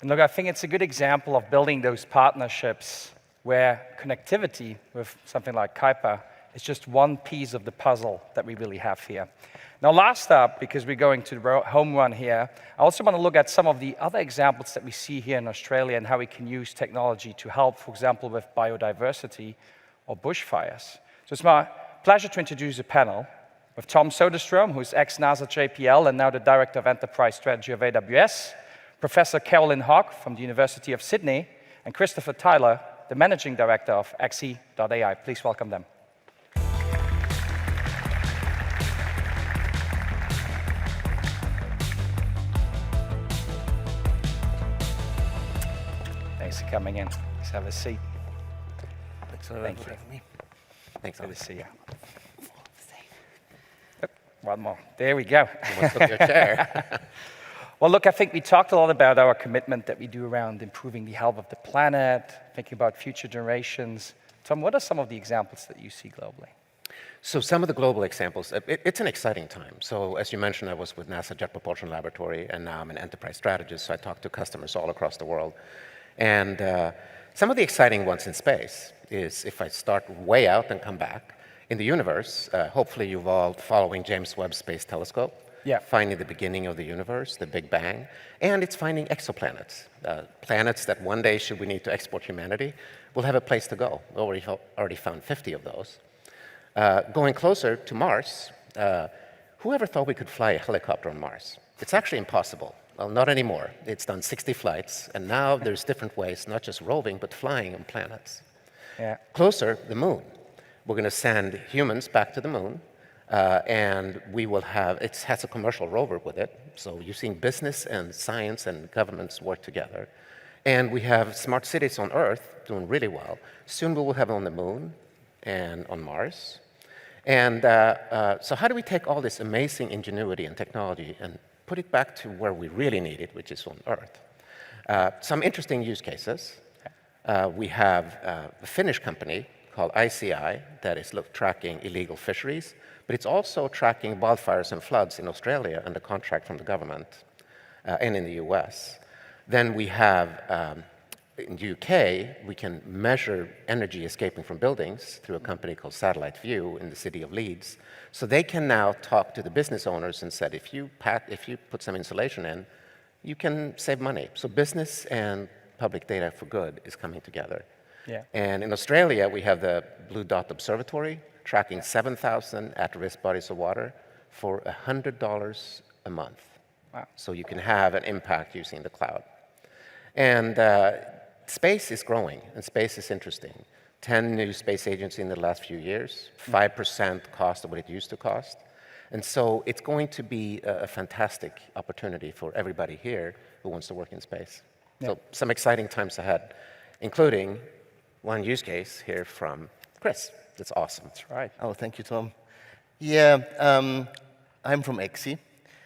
And look, I think it's a good example of building those partnerships where connectivity with something like Kuiper is just one piece of the puzzle that we really have here. Now, last up, because we're going to the home run here, I also want to look at some of the other examples that we see here in Australia and how we can use technology to help, for example, with biodiversity or bushfires. So it's my pleasure to introduce a panel with Tom Soderstrom, who's ex-NASA JPL and now the Director of Enterprise Strategy of AWS, Professor Carolyn Hogg from the University of Sydney, and Christopher Tylor, the Managing Director of Exci.ai. Please welcome them. Thanks for coming in. Let's have a seat. Thank you. Me. Thanks. Good to see you. One more. There we go. Almost took your chair. Well, look, I think we talked a lot about our commitment that we do around improving the health of the planet, thinking about future generations. Tom, what are some of the examples that you see globally? So some of the global examples, it's an exciting time. So as you mentioned, I was with NASA Jet Propulsion Laboratory, and now I'm an enterprise strategist, so I talk to customers all across the world. And some of the exciting ones in space is, if I start way out and come back, in the universe, hopefully you've all following James Webb Space Telescope, finding the beginning of the universe, the Big Bang, and it's finding exoplanets, planets that one day, should we need to export humanity, will have a place to go. We already found 50 of those. Going closer to Mars, whoever thought we could fly a helicopter on Mars? It's actually impossible. Well, not anymore. It's done 60 flights, and now there's different ways, not just roving, but flying on planets. Closer, the moon. We're going to send humans back to the moon, and we will have, it has a commercial rover with it, so you're seeing business and science and governments work together. And we have smart cities on Earth doing really well. Soon we will have on the moon and on Mars. And so how do we take all this amazing ingenuity and technology and put it back to where we really need it, which is on Earth? Some interesting use cases. We have a Finnish company called Exci that is tracking illegal fisheries, but it's also tracking wildfires and floods in Australia under contract from the government and in the US. Then we have, in the UK, we can measure energy escaping from buildings through a company called Satellite View in the city of Leeds. So they can now talk to the business owners and said, if you put some insulation in, you can save money. So business and public data for good is coming together. And in Australia, we have the Blue Dot Observatory tracking 7,000 at-risk bodies of water for $100 a month. Wow. So you can have an impact using the cloud. And space is growing, and space is interesting. 10 new space agencies in the last few years, 5% cost of what it used to cost. And so it's going to be a fantastic opportunity for everybody here who wants to work in space. So some exciting times ahead, including one use case here from Chris. That's awesome. That's right. Oh, thank you, Tom. Yeah, I'm from Exci.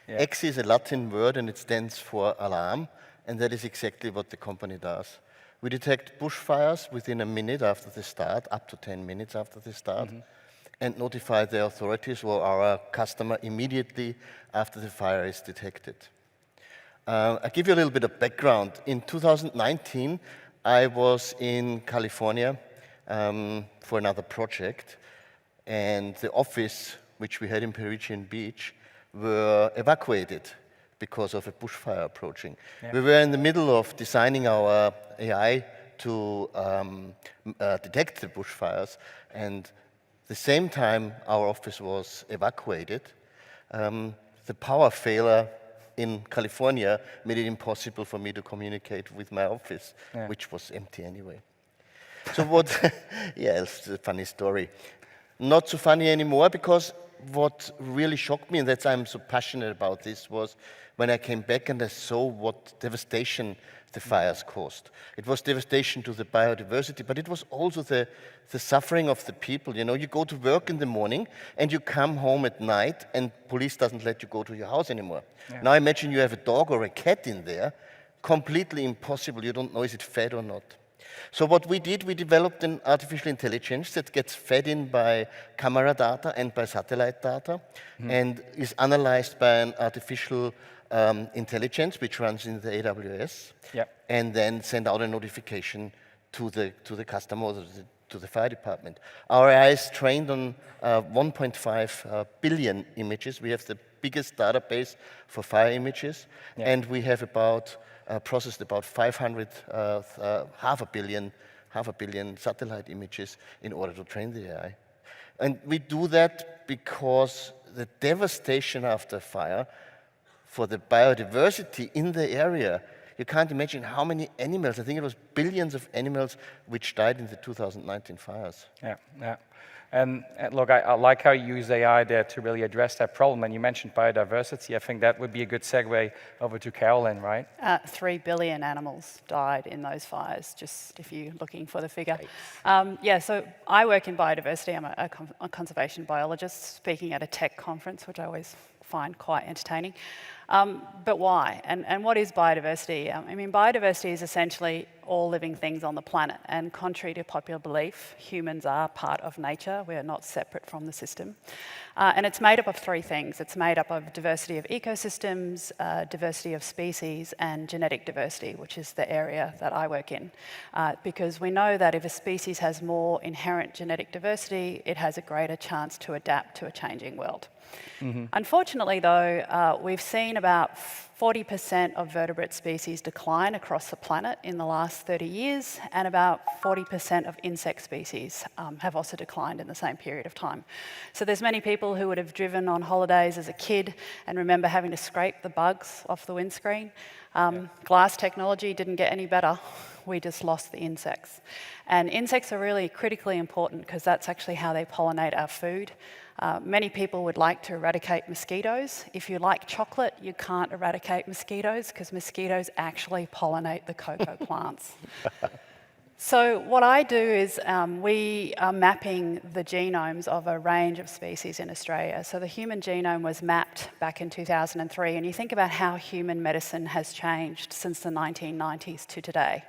Exci is a Latin word, and it stands for alarm, and that is exactly what the company does. We detect bushfires within a minute after the start, up to 10 minutes after the start, and notify the authorities or our customer immediately after the fire is detected. I'll give you a little bit of background. In 2019, I was in California for another project, and the office, which we had in Parisian Beach, were evacuated because of a bushfire approaching. We were in the middle of designing our AI to detect the bushfires, and the same time our office was evacuated, the power failure in California made it impossible for me to communicate with my office, which was empty anyway. So what, it's a funny story. Not so funny anymore, because what really shocked me, and that's why I'm so passionate about this, was when I came back and I saw what devastation the fires caused. It was devastation to the biodiversity, but it was also the suffering of the people. You know, you go to work in the morning and you come home at night and police doesn't let you go to your house anymore. Now imagine you have a dog or a cat in there, completely impossible. You don't know is it fed or not. So what we did, we developed an artificial intelligence that gets fed in by camera data and by satellite data, and is analyzed by an artificial intelligence, which runs in the AWS, Yep. and then send out a notification to the customer or to the fire department. Our AI is trained on 1.5 billion images. We have the biggest database for fire images, and we have processed about 500, half a billion satellite images in order to train the AI. And we do that because the devastation after fire for the biodiversity in the area, you can't imagine how many animals, I think it was billions of animals which died in the 2019 fires. Yeah, yeah. And look, I like how you use AI there to really address that problem. And you mentioned biodiversity. I think that would be a good segue over to Carolyn, right? 3 billion animals died in those fires, just if you're looking for the figure. Yeah, so I work in biodiversity. I'm a conservation biologist speaking at a tech conference, which I always find quite entertaining. But why? And what is biodiversity? I mean, biodiversity is essentially all living things on the planet. And contrary to popular belief, humans are part of nature. We are not separate from the system. And it's made up of 3 things. It's made up of diversity of ecosystems, diversity of species, and genetic diversity, which is the area that I work in. Because we know that if a species has more inherent genetic diversity, it has a greater chance to adapt to a changing world. Unfortunately, though, we've seen about 40% of vertebrate species decline across the planet in the last 30 years, and about 40% of insect species have also declined in the same period of time. So there's many people who would have driven on holidays as a kid and remember having to scrape the bugs off the windscreen. Glass technology didn't get any better. We just lost the insects. And insects are really critically important because that's actually how they pollinate our food. Many people would like to eradicate mosquitoes. If you like chocolate, you can't eradicate mosquitoes because mosquitoes actually pollinate the cocoa plants. So what I do is we are mapping the genomes of a range of species in Australia. So the human genome was mapped back in 2003, and you think about how human medicine has changed since the 1990s to today.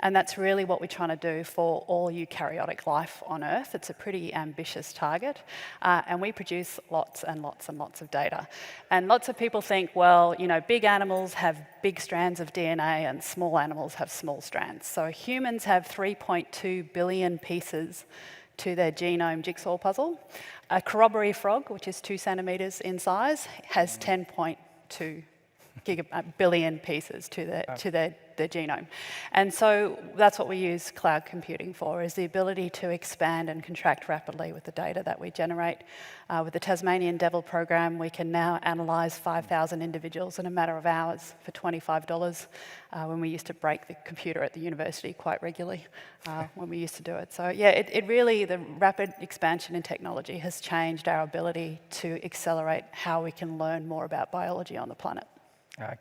And that's really what we're trying to do for all eukaryotic life on Earth. It's a pretty ambitious target. And we produce lots and lots and lots of data. And lots of people think, well, you know, big animals have big strands of DNA and small animals have small strands. So humans have 3.2 billion pieces to their genome jigsaw puzzle. A corroboree frog, which is 2 centimetres in size, has 10.2 billion pieces to their genome. And so that's what we use cloud computing for, is the ability to expand and contract rapidly with the data that we generate. With the Tasmanian Devil program, we can now analyse 5,000 individuals in a matter of hours for $25, when we used to break the computer at the university quite regularly when we used to do it. So yeah, it really, the rapid expansion in technology has changed our ability to accelerate how we can learn more about biology on the planet.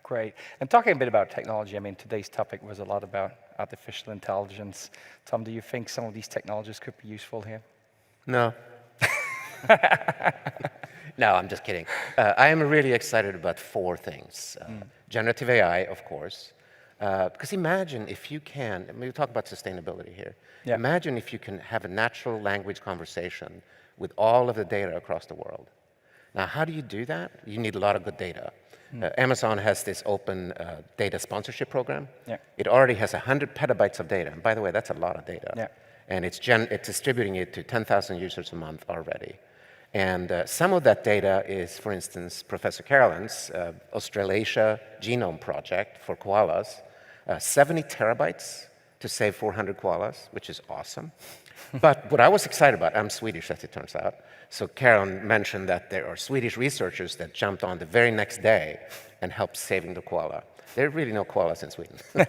Great. And talking a bit about technology, I mean, today's topic was a lot about artificial intelligence. Tom, do you think some of these technologies could be useful here? No. No, I'm just kidding. I am really excited about 4 things. Generative AI, of course. Because imagine if you can, I mean, we talk about sustainability here. Yeah. Imagine if you can have a natural language conversation with all of the data across the world. Now, how do you do that? You need a lot of good data. Amazon has this open data sponsorship program. Yeah. It already has 100 petabytes of data. And by the way, that's a lot of data. Yeah. And it's distributing it to 10,000 users a month already. And some of that data is, for instance, Professor Carolyn's Australasia genome project for koalas. 70 terabytes to save 400 koalas, which is awesome. But what I was excited about, I'm Swedish, as it turns out. So Carolyn mentioned that there are Swedish researchers that jumped on the very next day and helped saving the koala. There are really no koalas in Sweden. So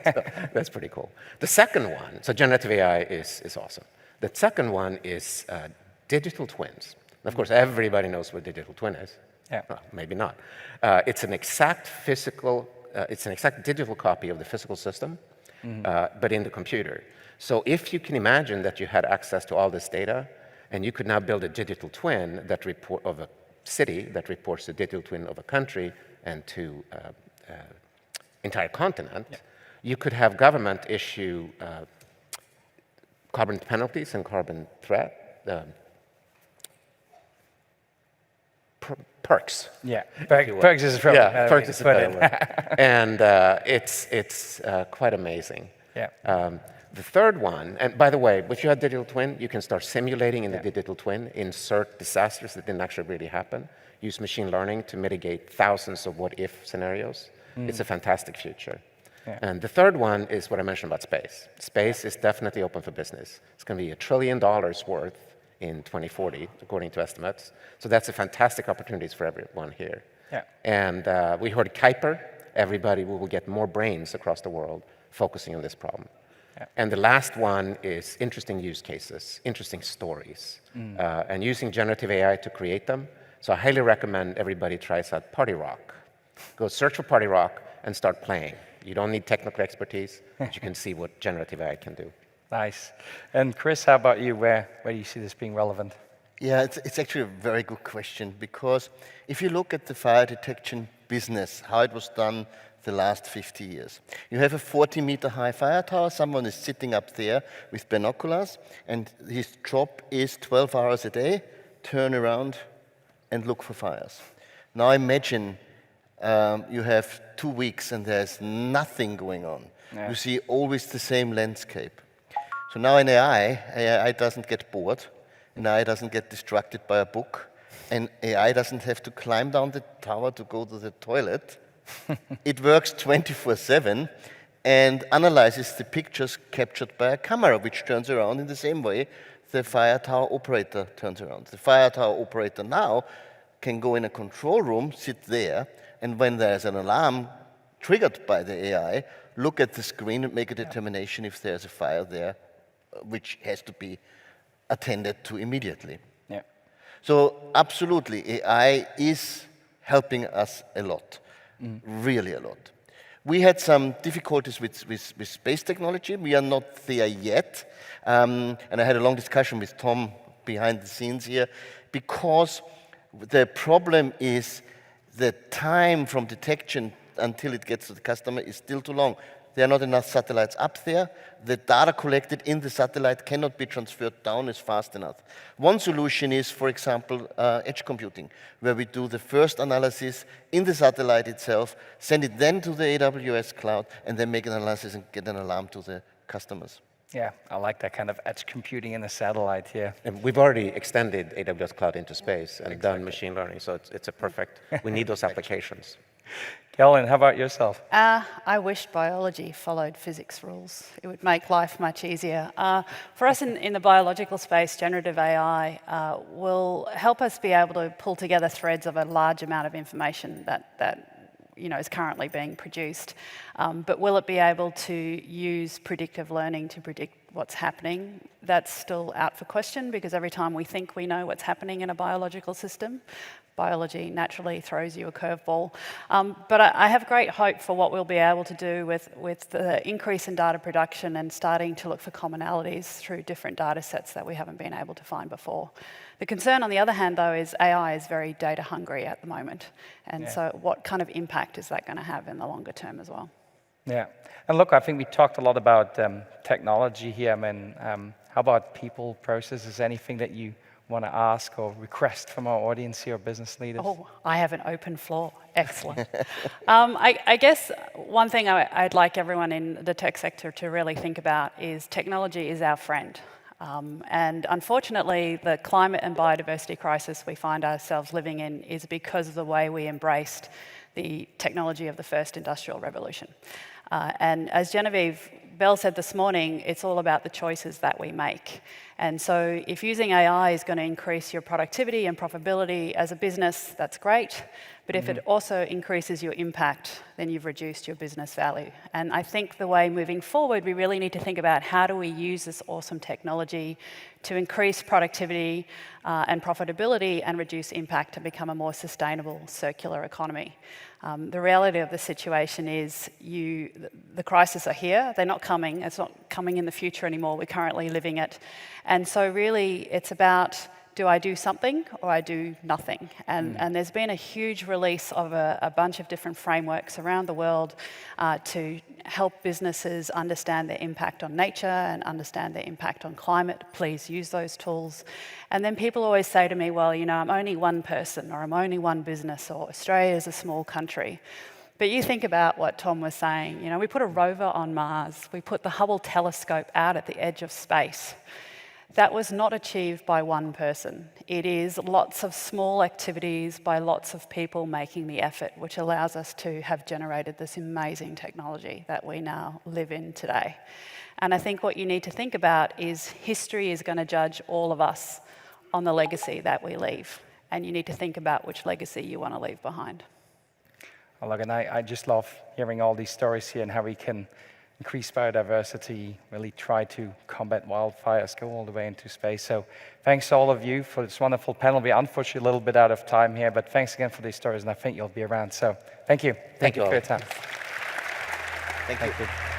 that's pretty cool. The second one, so generative AI is awesome. The second one is digital twins. Of course, everybody knows what digital twin is. Yeah. Well, maybe not. It's an exact digital copy of the physical system, but in the computer. So if you can imagine that you had access to all this data, and you could now build a digital twin of a city that reports the digital twin of a country and to entire continent, you could have government issue carbon penalties and carbon threat. perks. Yeah, you will. perks is probably Yeah, perks is a put better it. word. And it's quite amazing. Yeah. The third one, and by the way, if you have digital twin, you can start simulating in the Yeah. digital twin, insert disasters that didn't actually really happen, use machine learning to mitigate thousands of what-if scenarios. It's a fantastic future. Yeah. And the third one is what I mentioned about space. Space is definitely open for business. It's going to be $1 trillion worth in 2040, according to estimates. So that's a fantastic opportunities for everyone here. Yeah. And we heard Kuiper. Everybody will get more brains across the world focusing on this problem. Yeah. And the last one is interesting use cases, interesting stories, and using generative AI to create them. So I highly recommend everybody tries out Party Rock. Go search for Party Rock and start playing. You don't need technical expertise, but you can see what generative AI can do. Nice. And Chris, how about you? Where do you see this being relevant? Yeah, it's actually a very good question, because if you look at the fire detection business, how it was done the last 50 years. You have a 40-meter high fire tower, someone is sitting up there with binoculars, and his job is 12 hours a day, turn around and look for fires. Now imagine you have 2 weeks and there's nothing going on. Yeah. You see always the same landscape. So now in AI doesn't get bored, and AI doesn't get distracted by a book, and AI doesn't have to climb down the tower to go to the toilet. It works 24/7 and analyzes the pictures captured by a camera, which turns around in the same way the fire tower operator turns around. The fire tower operator now can go in a control room, sit there, and when there's an alarm triggered by the AI, look at the screen and make a determination if there's a fire there, which has to be attended to immediately. Yeah. So absolutely, AI is helping us a lot, really a lot. We had some difficulties with space technology. We are not there yet. And I had a long discussion with Tom behind the scenes here, because the problem is the time from detection until it gets to the customer is still too long. There are not enough satellites up there. The data collected in the satellite cannot be transferred down as fast enough. One solution is, for example, edge computing, where we do the first analysis in the satellite itself, send it then to the AWS cloud, and then make an analysis and get an alarm to the customers. Yeah, I like that kind of edge computing in the satellite here. And we've already extended AWS Cloud into space and done machine learning, so it's a perfect, we need those applications. Carolyn, how about yourself? I wish biology followed physics rules. It would make life much easier. For us in the biological space, generative AI will help us be able to pull together threads of a large amount of information that is currently being produced. But will it be able to use predictive learning to predict what's happening? That's still out for question, because every time we think we know what's happening in a biological system, biology naturally throws you a curveball. But I have great hope for what we'll be able to do with the increase in data production and starting to look for commonalities through different data sets that we haven't been able to find before. The concern, on the other hand, though, is AI is very data hungry at the moment. And so what kind of impact is that going to have in the longer term as well? Yeah. And look, I think we talked a lot about technology here. I mean, how about people, processes, anything that you want to ask or request from our audience here, business leaders? Oh, I have an open floor. Excellent. I guess one thing I'd like everyone in the tech sector to really think about is technology is our friend. And unfortunately, the climate and biodiversity crisis we find ourselves living in is because of the way we embraced the technology of the first industrial revolution. And as Genevieve Bell said this morning, it's all about the choices that we make. And so if using AI is going to increase your productivity and profitability as a business, that's great. But if it also increases your impact, then you've reduced your business value. And I think the way moving forward, we really need to think about how do we use this awesome technology to increase productivity and profitability and reduce impact to become a more sustainable circular economy. The reality of the situation is the crises are here. They're not coming. It's not coming in the future anymore. We're currently living it. And so really, it's about do I do something or I do nothing? And there's been a huge release of a bunch of different frameworks around the world to help businesses understand their impact on nature and understand their impact on climate. Please use those tools. And then people always say to me, well, you know, I'm only one person, or I'm only one business, or Australia is a small country. But you think about what Tom was saying. You know, we put a rover on Mars. We put the Hubble telescope out at the edge of space. That was not achieved by one person. It is lots of small activities by lots of people making the effort, which allows us to have generated this amazing technology that we now live in today. And I think what you need to think about is history is going to judge all of us on the legacy that we leave. And you need to think about which legacy you want to leave behind. Well, look, and I just love hearing all these stories here and how we can increase biodiversity, really try to combat wildfires, go all the way into space. So thanks to all of you for this wonderful panel. We're unfortunately a little bit out of time here, but thanks again for these stories, and I think you'll be around. So thank you. Thank you all for your time. Thank you.